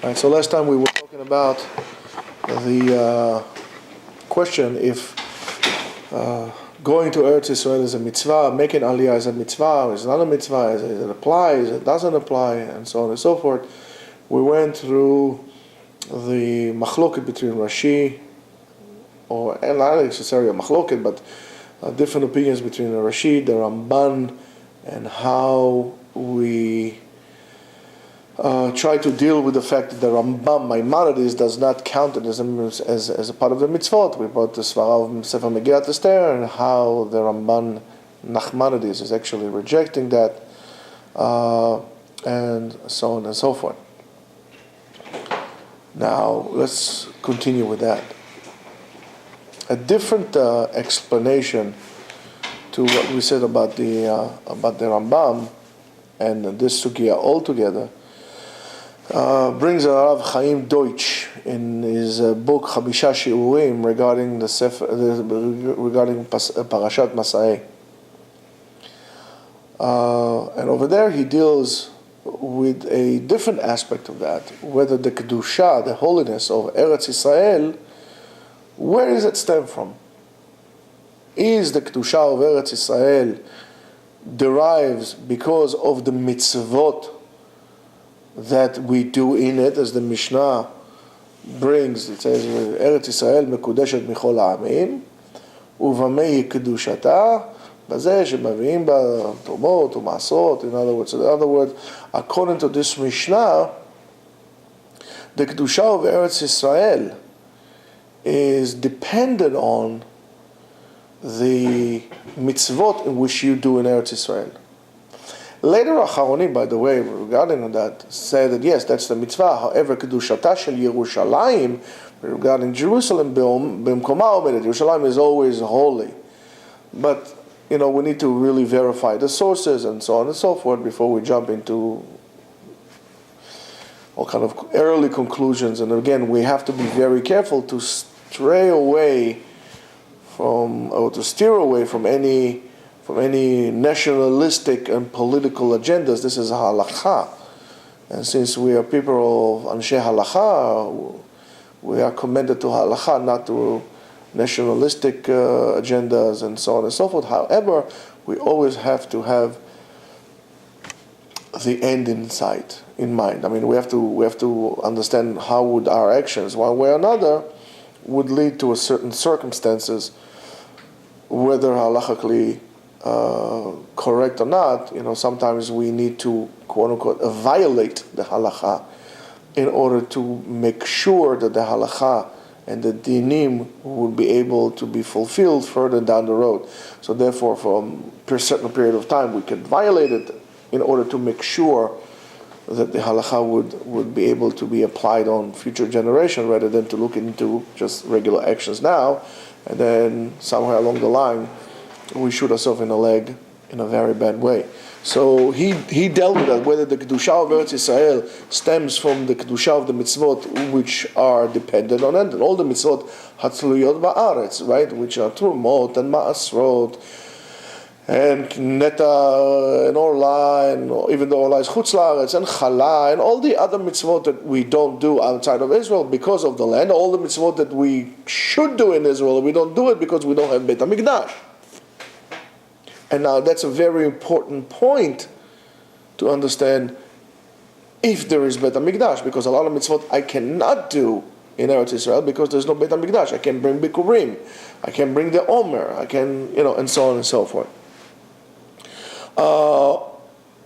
Right, so last time we were talking about the question if going to Eretz Israel is a mitzvah, making Aliyah is a mitzvah, is not a mitzvah, is it applies, it doesn't apply, and so on and so forth. We went through the machloket between Rashi, and not necessarily a machloket, but different opinions between the Rashi, the Ramban, and how we try to deal with the fact that the Rambam Maimonides does not count it as a part of the mitzvot. We brought the Svara of Sefer Megillat Esther and how the Ramban Nachmanides is actually rejecting that, and so on and so forth. Now let's continue with that. A different explanation to what we said about the Rambam and this sugya altogether brings Rav Chaim Deutsch in his book Chamisha Shiurim regarding regarding Parashat Masa'eh. And over there he deals with a different aspect of that, whether the kedusha, the holiness of Eretz Israel, where does it stem from? Is the kedusha of Eretz Israel derives because of the mitzvot that we do in it, as the Mishnah brings? It says, Eretz Israel mekudeshet michol ha'amim, uvamei kedushata, b'zeh shemavim ba tomot u'masot. In other words, according to this Mishnah, the kedusha of Eretz Israel is dependent on the mitzvot in which you do in Eretz Israel. Later, Acharonim, by the way, regarding that, say that yes, that's the mitzvah. However, kedushata shel Yerushalayim, regarding Jerusalem, b'mkoma omedet, Yerushalayim is always holy. But we need to really verify the sources and so on and so forth before we jump into all kind of early conclusions. And again, we have to be very careful to stray away from, or to steer away from any nationalistic and political agendas. This is halakha, and since we are people of anshe halakha, we are commended to halakha, not to nationalistic agendas and so on and so forth. However, we always have to have the end in mind. I mean, we have to understand how would our actions, one way or another, would lead to a certain circumstances, whether halachically correct or not. Sometimes we need to, quote unquote, violate the halakha in order to make sure that the halakha and the dinim will be able to be fulfilled further down the road. So therefore, from a certain period of time, we can violate it in order to make sure that the halakha would be able to be applied on future generation, rather than to look into just regular actions now, and then somewhere along the line, we shoot ourselves in the leg in a very bad way. So he dealt with that, whether the kedusha of Eretz Israel stems from the kedusha of the mitzvot which are dependent on it, and all the mitzvot hatzluyot ba'aretz, right, which are trumot and ma'asrot and neta and orla, and even though orla is chutz la'aretz, and chala, and all the other mitzvot that we don't do outside of Israel because of the land, all the mitzvot that we should do in Israel, we don't do it because we don't have Beit HaMikdash. And now that's a very important point to understand if there is Beit HaMikdash, because a lot of mitzvot I cannot do in Eretz Israel because there's no Beit HaMikdash. I can bring Bikurim, I can bring the Omer, I can, and so on and so forth.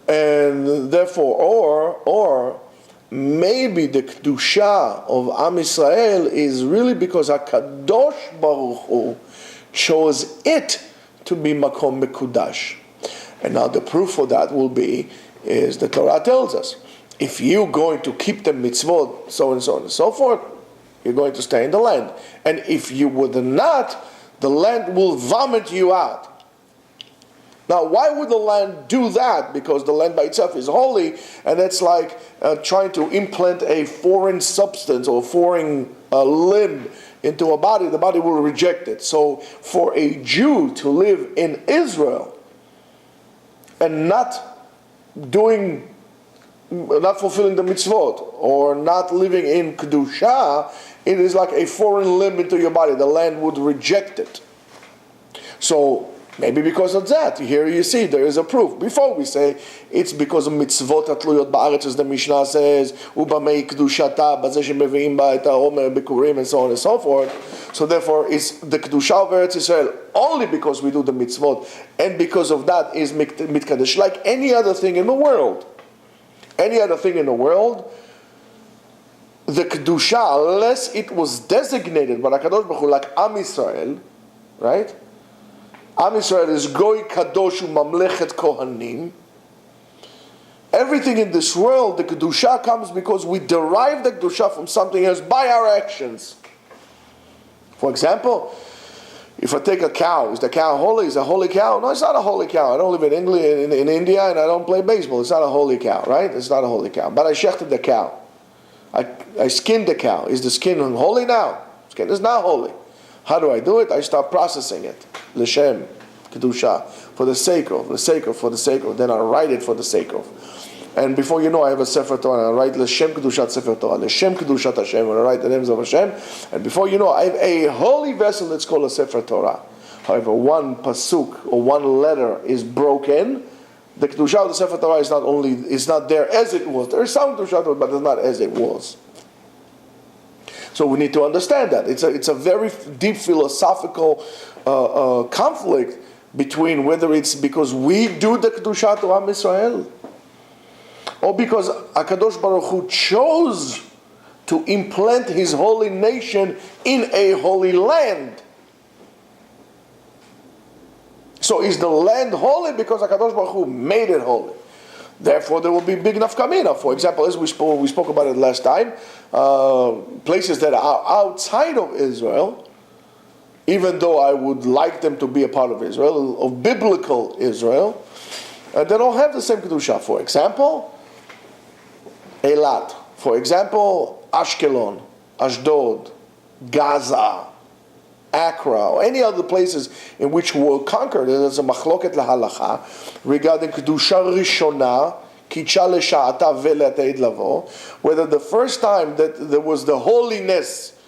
And therefore, or maybe the Kedusha of Am Yisrael is really because HaKadosh Baruch Hu chose it to be Makom Mekudash. And now the proof for that is the Torah tells us, if you're going to keep the mitzvot, so and so on and so forth, you're going to stay in the land. And if you would not, the land will vomit you out. Now, why would the land do that? Because the land by itself is holy, and it's like trying to implant a foreign substance or foreign limb into a body. The body will reject it. So for a Jew to live in Israel and not doing not fulfilling the mitzvot, or not living in kedusha, it is like a foreign limb into your body. The land would reject it. So maybe because of that, here you see there is a proof. Before we say it's because of mitzvot atluyot ba'aretz, as the Mishnah says, ubamei kedushata, bazeh shemevi'im ba et ha'omer bikurim, and so on and so forth. So therefore, it's the kedusha of Eretz Yisrael only because we do the mitzvot, and because of that is mitkadesh, like any other thing in the world. Any other thing in the world, the kedusha, unless it was designated by HaKadosh Baruch Hu, like Am Yisrael, right? Am Yisrael is Goy Kadosh Mamlechet Kohanim. Everything in this world, the kedusha comes because we derive the kedusha from something else by our actions. For example, if I take a cow, is the cow holy? Is it a holy cow? No, it's not a holy cow. I don't live in England, in India, and I don't play baseball. It's not a holy cow, right? It's not a holy cow. But I shechted the cow. I skinned the cow. Is the skin holy now? Skin is not holy. How do I do it? I start processing it. L'shem, kedusha, for the sake of. Then I write it for the sake of. And before you know, I have a Sefer Torah, and I write L'Shem Kedushat Sefer Torah, L'Shem Kedushat Hashem, and I write the names of Hashem, and before you know, I have a holy vessel that's called a Sefer Torah. However, one pasuk or one letter is broken, the Kedusha of the Sefer Torah is not there as it was. There is some Kedusha, but it's not as it was. So we need to understand that. It's a very deep philosophical conflict between whether it's because we do the Kedusha to Am Yisrael, or because HaKadosh Baruch Hu chose to implant His holy nation in a holy land. So is the land holy because HaKadosh Baruch Hu made it holy? Therefore, there will be big nafkamina. For example, as we spoke about it last time, places that are outside of Israel, even though I would like them to be a part of Israel, of biblical Israel, they don't have the same kedusha. For example, Eilat. For example, Ashkelon, Ashdod, Gaza, Accra, or any other places in which we were conquered. There's a machloket lahalacha regarding kedusha rishona, kicha lesha'ata ve'le'atid lavo, whether the first time that there was the holiness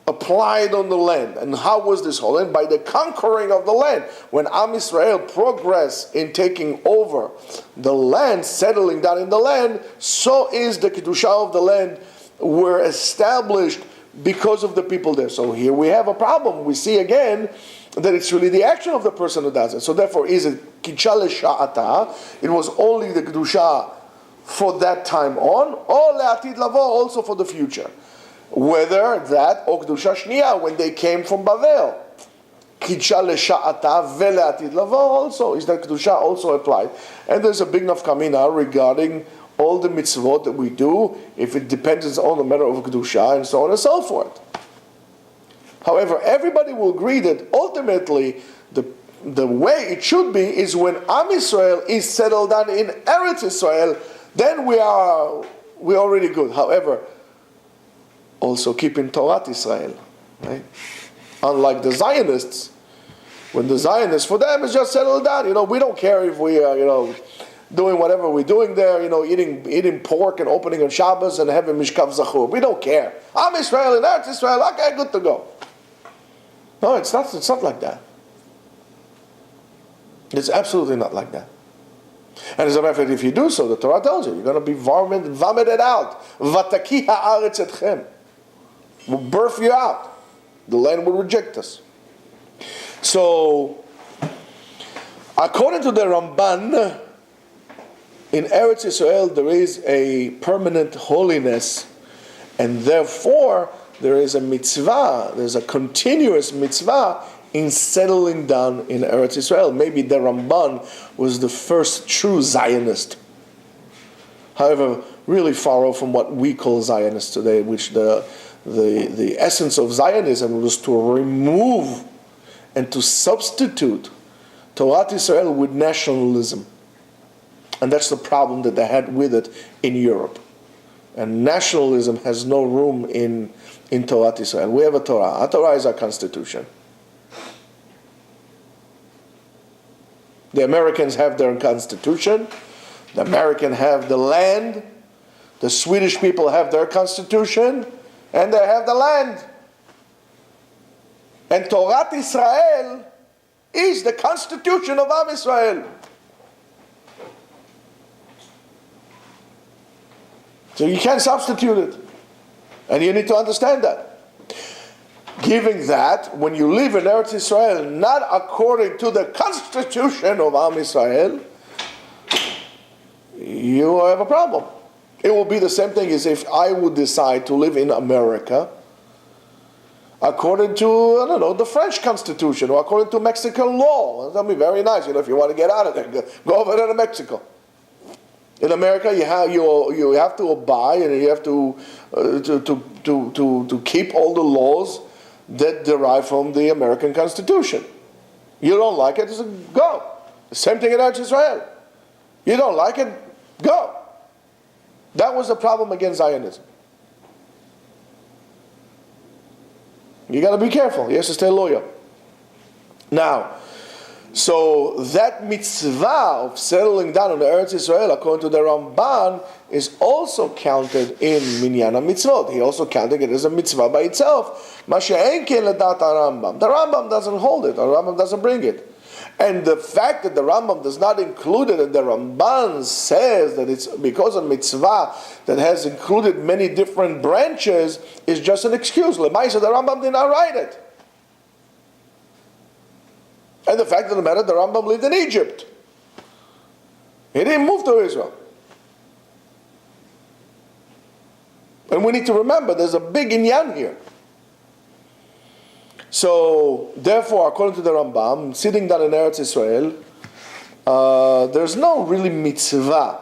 applied on the land, and how was this holy? By the conquering of the land. When Am Yisrael progressed in taking over the land, settling down in the land, so is the kedusha of the land were established because of the people there. So here we have a problem. We see again that it's really the action of the person who does it. So therefore, is it kicha lesha'ata? It was only the kedusha for that time on, or le'atid lavo, also for the future. Whether that or kedusha shniya, when they came from Bavel, kicha lesha'ata ve'le'atid lavo, also is that kedusha also applied? And there's a big nafkamina regarding all the mitzvot that we do, if it depends on the matter of kedusha, and so on and so forth. However, everybody will agree that ultimately the way it should be is when Am Yisrael is settled down in Eretz Yisrael, then we're already good. However, also keeping Torah Israel, right? Unlike the Zionists, when the Zionists, for them, is just settled down. We don't care if we are, doing whatever we're doing there, eating pork and opening on Shabbos and having Mishkav Zachur. We don't care. Am Yisrael and Eretz Yisrael, okay, good to go. No, it's not like that. It's absolutely not like that. And as a matter of fact, if you do so, the Torah tells you, you're going to be vomited out. Vataki ha'aretz etchem. Will birth you out. The land will reject us. So, according to the Ramban, in Eretz Yisrael there is a permanent holiness, and therefore there is a mitzvah, there's a continuous mitzvah in settling down in Eretz Yisrael. Maybe the Ramban was the first true Zionist. However, really far off from what we call Zionists today, which the essence of Zionism was to remove and to substitute Torah Israel with nationalism. And that's the problem that they had with it in Europe. And nationalism has no room in Torah Israel. We have a Torah. Our Torah is our constitution. The Americans have their constitution. The Americans have the land. The Swedish people have their constitution, and they have the land. And Torat Israel is the constitution of Am Israel. So you can't substitute it. And you need to understand that. Given that, when you live in Eretz Israel, not according to the constitution of Am Israel, you have a problem. It will be the same thing as if I would decide to live in America according to, I don't know, the French Constitution or according to Mexican law. That'll be very nice. If you want to get out of there, go over there to Mexico. In America, you have to abide and you have to keep all the laws that derive from the American Constitution. You don't like it, just go. The same thing in Eretz Israel. You don't like it, go. That was the problem against Zionism. You got to be careful. You have to stay loyal. Now, so that mitzvah of settling down on the Eretz Israel, according to the Ramban, is also counted in Minyan HaMitzvot. He also counted it as a mitzvah by itself. Ma she'en ken ledat HaRambam. The Rambam doesn't hold it. The Rambam doesn't bring it. And the fact that the Rambam does not include it, and the Ramban says that it's because of mitzvah that has included many different branches, is just an excuse. Lemaisa, the Rambam did not write it. And the fact of the matter, the Rambam lived in Egypt. He didn't move to Israel. And we need to remember, there's a big inyan here. So, therefore, according to the Rambam, sitting down in Eretz Israel, there's no really mitzvah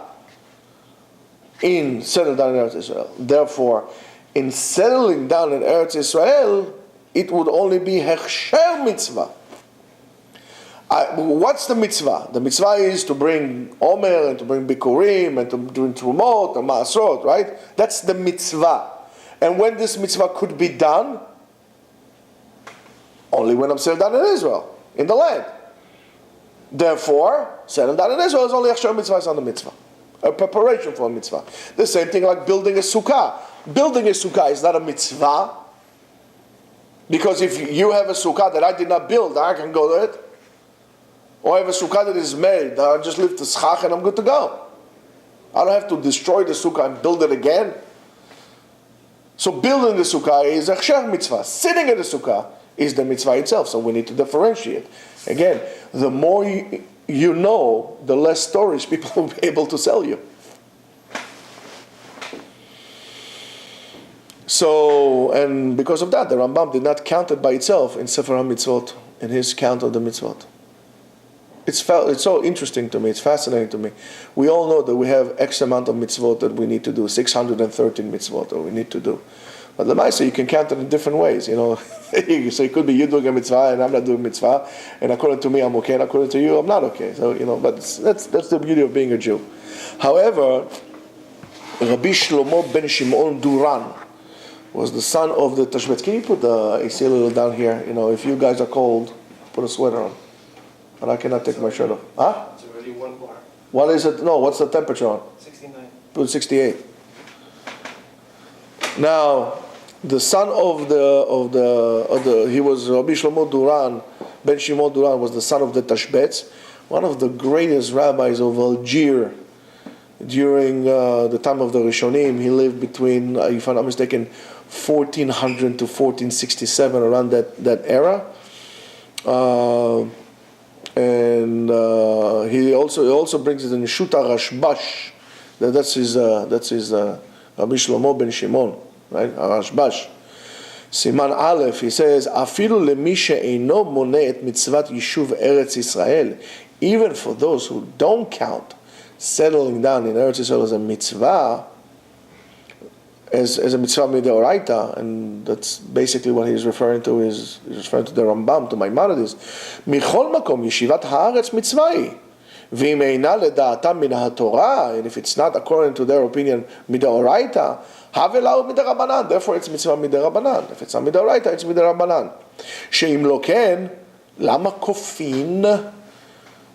in settling down in Eretz Israel. Therefore, in settling down in Eretz Israel, it would only be hechsher mitzvah. What's the mitzvah? The mitzvah is to bring Omer and to bring Bikurim and to do Trumot and Maasrot, right? That's the mitzvah. And when this mitzvah could be done? Only when I'm settled down in Israel, in the land. Therefore, settled down in Israel is only a Hechsher mitzvah, it's not a mitzvah. A preparation for a mitzvah. The same thing like building a sukkah. Building a sukkah is not a mitzvah. Because if you have a sukkah that I did not build, I can go to it. Or I have a sukkah that is made, I just lift the schach and I'm good to go. I don't have to destroy the sukkah and build it again. So building the sukkah is a Hechsher mitzvah. Sitting in the sukkah is the mitzvah itself, so we need to differentiate. Again, the more you know, the less stories people will be able to sell you. So, and because of that, the Rambam did not count it by itself in Sefer HaMitzvot, in his count of the mitzvot. It's so interesting to me, it's fascinating to me. We all know that we have X amount of mitzvot that we need to do, 613 mitzvot that we need to do. But Lemaisa, you can count it in different ways, you know. So it could be you doing a mitzvah and I'm not doing mitzvah, and according to me I'm okay, and according to you I'm not okay. So, you know, but that's the beauty of being a Jew. However, Rabbi Shlomo ben Shimon Duran was the son of the Tashbetz. Can you put the AC a little down here? You know, if you guys are cold, put a sweater on. But I cannot take my shirt off. Huh? It's already 1 bar. What is it? No, what's the temperature on? 69. Put 68. Now, the son of the he was Rabbi Shlomo Duran, Ben Shimon Duran was the son of the Tashbetz, one of the greatest rabbis of Algiers during the time of the Rishonim. He lived between, if I'm not mistaken, 1400 to 1467, around that era. And he also brings it in Shuta Rashbash. That's his Rabbi Shlomo ben Shimon, right? Rashbash. Siman Aleph, he says, Afilu lemi she'eino moneh et mitzvat yishuv Eretz Yisrael. Even for those who don't count settling down in Eretz Yisrael as a mitzvah, as a mitzvah midoraita, and that's basically what he's referring to. He's referring to the Rambam, to Maimonides. Michol makom yeshivat haaretz mitzvah. V'im eina leda'atam min haTorah, and if it's not according to their opinion midoraita, havelau midarabanan. Therefore, it's mitzvah midarabanan. If it's not midoraita, it's midarabanan. She'im lo ken, lama kofin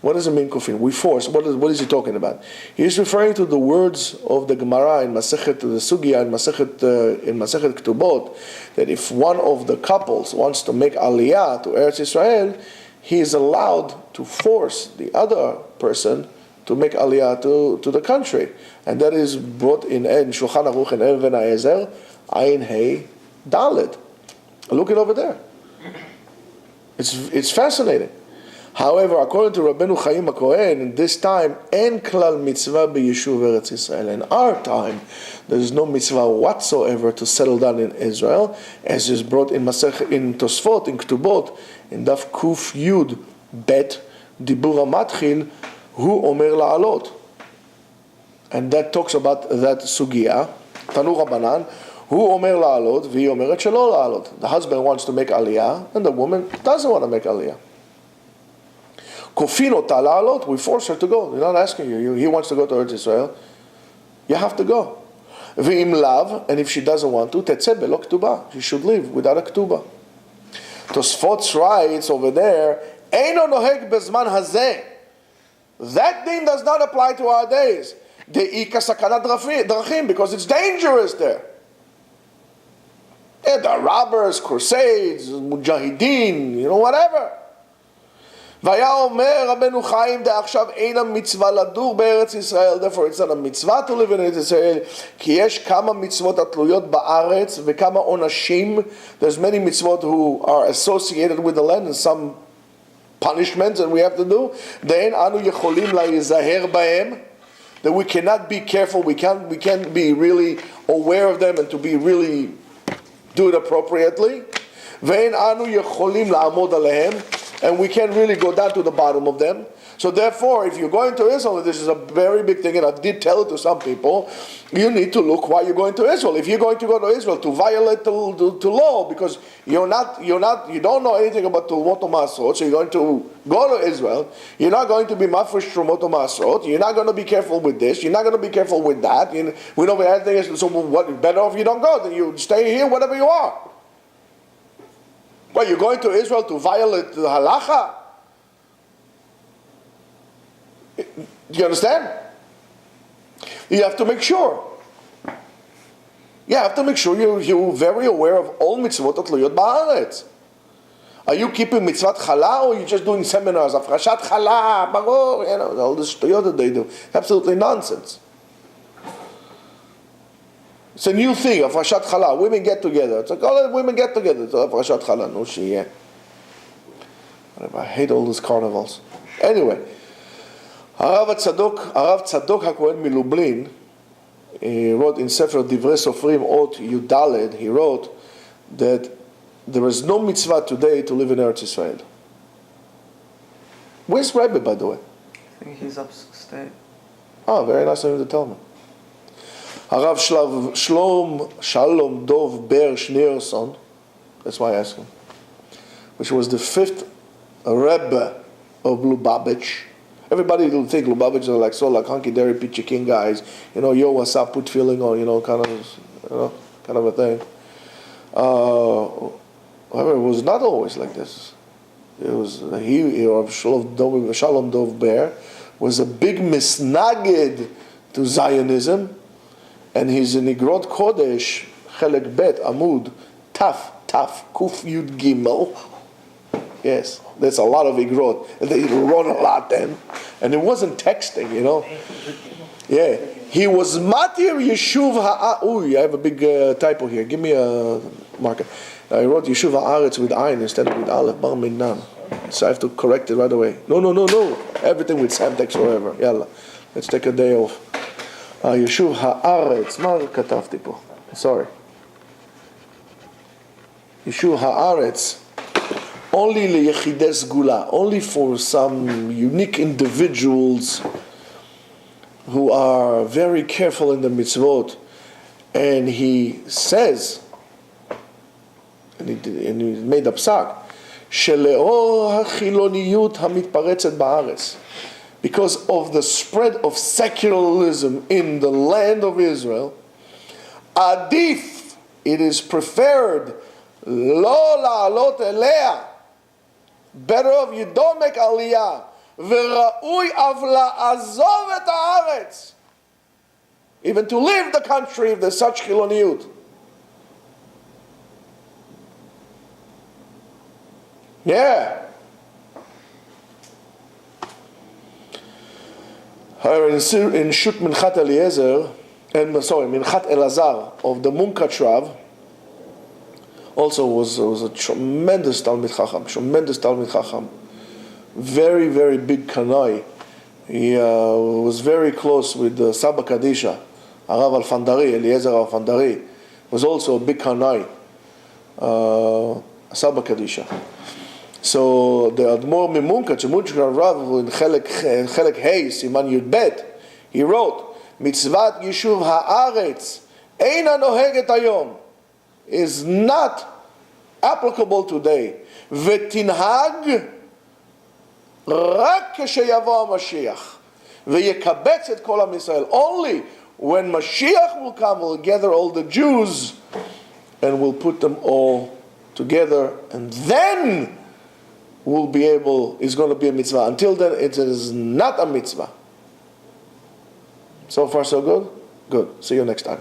What does it mean, kufin? We force. What is he talking about? He's referring to the words of the Gemara in Masechet, the Sugya in Masechet Ketubot, that if one of the couples wants to make Aliyah to Eretz Israel, he is allowed to force the other person to make Aliyah to the country. And that is brought in Shulchan Aruch and Even HaEzer, Ayin Hey Dalet. Look it over there. It's fascinating. However, according to Rabbeinu Chaim HaKohen, in this time, en klal mitzvah b'yeshuv Eretz Israel. In our time, there is no mitzvah whatsoever to settle down in Israel, as is brought in Tosfot, in Ketubot, in Daf Kuf Yud Bet, Dibur HaMatchil, Hu Omer La'alot. And that talks about that sugya, Tanu Rabbanan, Hu Omer La'alot, V'hi Omeret Shelo La'alot. The husband wants to make Aliyah, and the woman doesn't want to make Aliyah. Kofin ota la'alot, we force her to go. We're not asking you. He wants to go to Eretz Israel. You have to go. V'im lav, and if she doesn't want to, tetzeh belo ketubah. She should leave without a ketubah. Tosfot writes over there, Eino noheg bezman hazeh. That thing does not apply to our days. De'ika sakanat drachim, because it's dangerous there. And the robbers, crusades, mujahideen, whatever. והיה אומר רבנו חיים דעכשיו אין המצווה לדור בארץ ישראל, therefore it's not a mitzvah to live in Eretz Israel, כי יש כמה מצוות התלויות בארץ וכמה עונשים. There's many mitzvot who are associated with the land and some punishments that we have to do. דאין אנו יכולים להיזהר בהם, that we cannot be careful, we can't be really aware of them and to be really do it appropriately. ואין אנו יכולים לעמוד עליהם, and we can't really go down to the bottom of them. So therefore, if you're going to Israel, this is a very big thing, and I did tell it to some people, you need to look why you're going to Israel. If you're going to go to Israel to violate the law, because you don't know anything about Tulmot Masrot, so you're going to go to Israel, you're not going to be mafresh Tulmot Masrot, you're not going to be careful with this, you're not going to be careful with that, we know everything is, so what, better if you don't go, then you stay here, whatever you are. Well, you're going to Israel to violate the halacha? Do you understand? You have to make sure. You have to make sure you're very aware of all mitzvot atluyot ba'aretz. Are you keeping mitzvat chala, or are you just doing seminars? Afrashat chala, baror, all this shtuyot that they do. Absolutely nonsense. It's a new thing, Afrashat Chala. Women get together. It's like, all women get together. It's Afrashat Chala. No, I hate all these carnivals. Anyway, Arav Tzadok HaKohen Milublin, he wrote in Sefer Divrei Sofrim Ot Yudaled, he wrote that there is no mitzvah today to live in Eretz Israel. Where's Rebbe, by the way? I think he's upstate. Oh, very nice of him to tell me. Harav Shalom Dov Ber Schneerson, that's why I asked him, which was the 5th Rebbe of Lubavitch. Everybody will think Lubavitch are like hunky-dory, peachy king guys, yo, what's up, put feeling on, kind of a thing. However, it was not always like this. It was Shalom Dov Ber was a big misnagid to Zionism. And he's in Igrot Kodesh, Chelek Bet, Amud, Taf, Kuf Yud Gimel. Yes, there's a lot of Igrot. They wrote a lot then. And it wasn't texting, Yeah. He was Matir Yeshuv Ha'aretz. I have a big typo here. Give me a marker. I wrote Yeshuv Ha'aretz with Ayin instead of with Aleph, Bar Minan. So I have to correct it right away. No. Everything with Samtex forever. Yalla. Let's take a day off. Yeshuv Ha'aretz, מה כתבתי פה? Sorry. Yeshuv Ha'aretz, only ליחידי סגולה, only for some unique individuals who are very careful in the mitzvot. And he says, and he made a psak, שלאור החילוניות המתפרצת בארץ, because of the spread of secularism in the land of Israel, adif, it is preferred, lo la'alot elea, better if you don't make aliyah, וראוי אף לעזוב את הארץ. Even to leave the country if there's such חילוניות. Yeah. However, in Shut Minchat Eliezer, Minchat Elazar of the Munkat Rav, also was a tremendous Talmid Chacham, very, very big Kanai. He was very close with the Saba Kadisha, Arav Al-Fandari, Eliezer Al-Fandari, was also a big Kanai, Saba Kadisha. So the Admor Mimunkat, Shemunchka Rav, in Chelek Hey, Siman Yud Bet, he wrote, Mitzvat Yishuv Haaretz, Eina Noheget Hayom, is not applicable today. V'tinhag rak k'sheyavo HaMashiach, v'yekabetz et kol Am Yisrael. Only when Mashiach will come, will gather all the Jews, and will put them all together, and then will be able, is going to be a mitzvah. Until then, it is not a mitzvah. So far, so good? Good. See you next time.